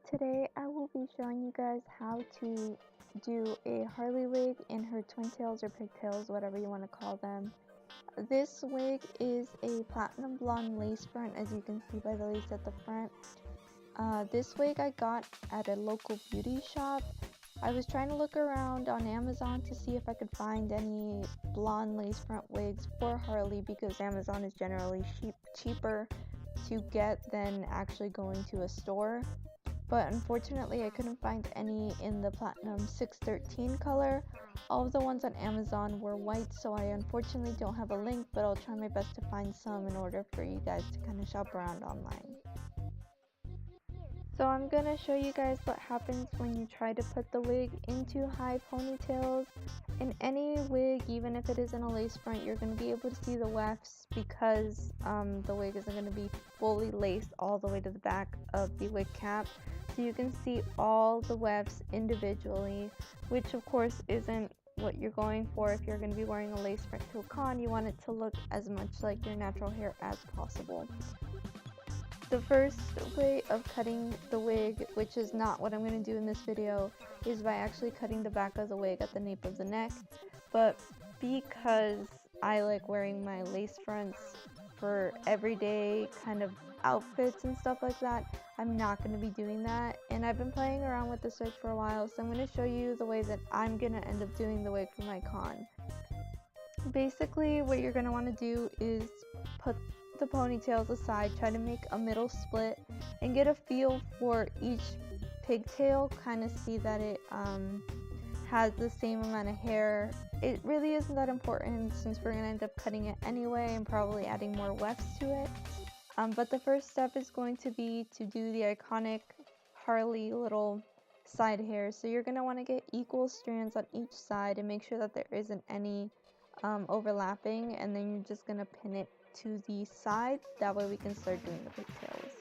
Today I will be showing you guys how to do a Harley wig in her twin tails or pigtails, whatever you want to call them. This wig is a platinum blonde lace front, as you can see by the lace at the front. This wig I got at a local beauty shop. I was trying to look around on Amazon to see if I could find any blonde lace front wigs for Harley, because Amazon is generally cheaper to get than actually going to a store. But unfortunately I couldn't find any in the platinum 613 color. All of the ones on Amazon were white, so I unfortunately don't have a link, but I'll try my best to find some in order for you guys to kind of shop around online. So I'm gonna show you guys what happens when you try to put the wig into high ponytails. In any wig, even if it isn't a lace front, you're gonna be able to see the wefts because the wig isn't gonna be fully laced all the way to the back of the wig cap. So you can see all the wefts individually, which of course isn't what you're going for. If you're going to be wearing a lace front to a con, you want it to look as much like your natural hair as possible. The first way of cutting the wig, which is not what I'm going to do in this video, is by actually cutting the back of the wig at the nape of the neck. But because I like wearing my lace fronts for everyday kind of outfits and stuff like that, I'm not going to be doing that. And I've been playing around with this wig for a while, so I'm going to show you the way that I'm going to end up doing the wig for my con. Basically, what you're going to want to do is put the ponytails aside, try to make a middle split, and get a feel for each pigtail, kind of see that it has the same amount of hair. It really isn't that important since we're going to end up cutting it anyway and probably adding more wefts to it. But the first step is going to be to do the iconic Harley little side hair. So you're going to want to get equal strands on each side and make sure that there isn't any overlapping, and then you're just going to pin it to the side. That way we can start doing the pigtails.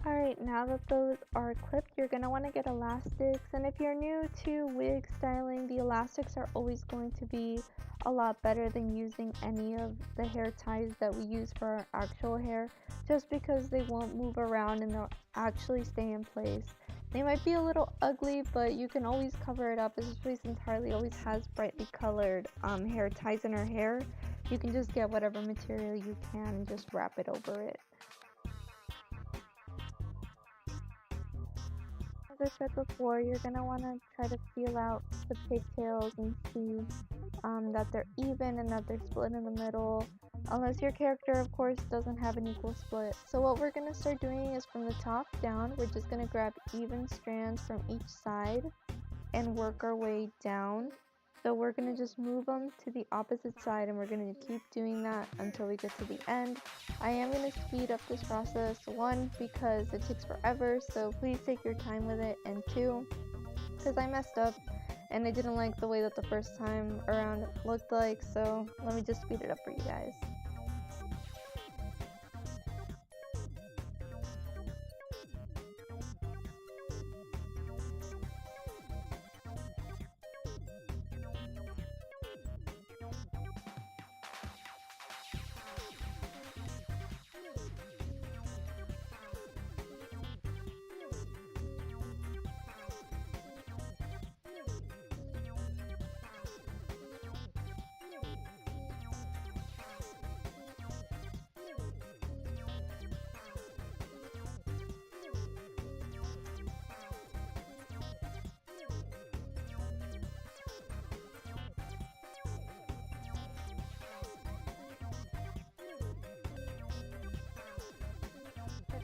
Alright, now that those are clipped, you're going to want to get elastics, and if you're new to wig styling, the elastics are always going to be a lot better than using any of the hair ties that we use for our actual hair, just because they won't move around and they'll actually stay in place. They might be a little ugly, but you can always cover it up, especially since Harley always has brightly colored hair ties in her hair. You can just get whatever material you can and just wrap it over it. As I said before, you're going to want to try to feel out the pigtails and see that they're even and that they're split in the middle, unless your character of course doesn't have an equal split. So what we're going to start doing is from the top down, we're just going to grab even strands from each side and work our way down. So we're going to just move them to the opposite side, and we're going to keep doing that until we get to the end. I am going to speed up this process, one, because it takes forever, so please take your time with it, and two, because I messed up and I didn't like the way that the first time around looked like, so let me just speed it up for you guys.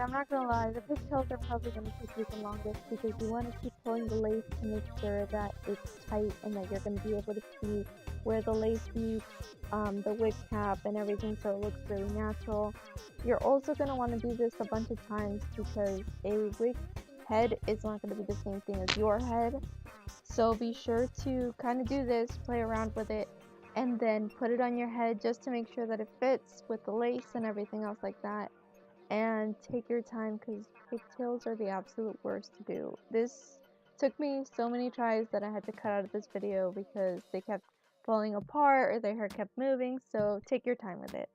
I'm not gonna lie, the pigtails are probably gonna take you the longest because you want to keep pulling the lace to make sure that it's tight and that you're gonna be able to see where the lace meets the wig cap and everything, so it looks really natural. You're also gonna want to do this a bunch of times because a wig head is not gonna be the same thing as your head. So be sure to kind of do this, play around with it, and then put it on your head just to make sure that it fits with the lace and everything else like that. And take your time because pigtails are the absolute worst to do. This Took me so many tries that I had to cut out of this video because they kept falling apart or their hair kept moving, so take your time with it.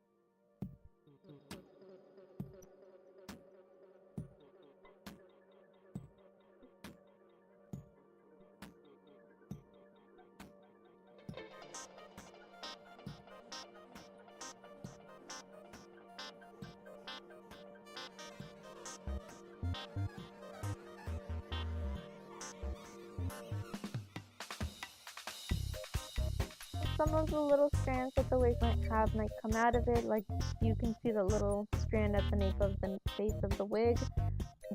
Some of the little strands that the wig might have might come out of it, like you can see the little strand at the nape of the base of the wig.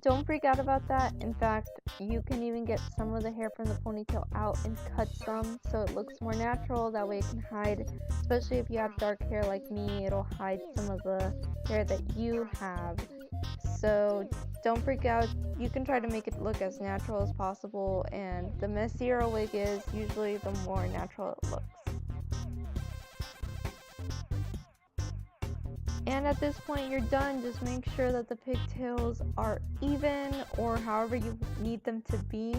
Don't freak out about that. In fact, you can even get some of the hair from the ponytail out and cut some so it looks more natural. That way it can hide, especially if you have dark hair like me, it'll hide some of the hair that you have. So don't freak out. You can try to make it look as natural as possible, and the messier a wig is, usually the more natural it looks. And at this point you're done. Just make sure that the pigtails are even or however you need them to be.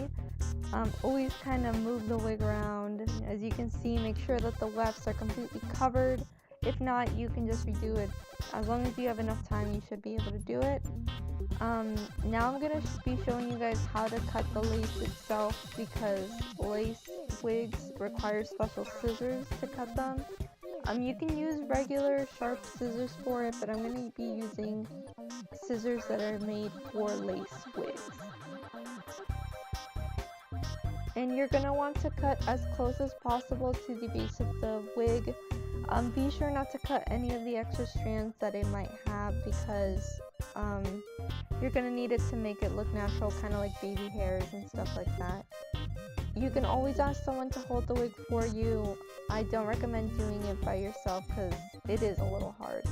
Always kind of move the wig around. As you can see, make sure that the wefts are completely covered. If not, you can just redo it. As long as you have enough time, you should be able to do it. Now I'm going to be showing you guys how to cut the lace itself, because lace wigs require special scissors to cut them. You can use regular sharp scissors for it, but I'm going to be using scissors that are made for lace wigs. And you're going to want to cut as close as possible to the base of the wig. Be sure not to cut any of the extra strands that it might have, because you're going to need it to make it look natural, kind of like baby hairs and stuff like that. You can always ask someone to hold the wig for you. I don't recommend doing it by yourself because it is a little hard.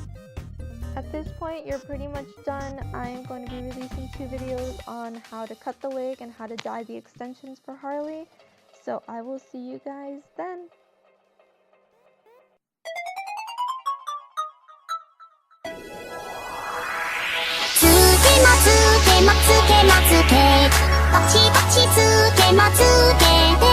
At this point, you're pretty much done. I am going to be releasing 2 videos on how to cut the wig and how to dye the extensions for Harley. So I will see you guys then. Tsuke,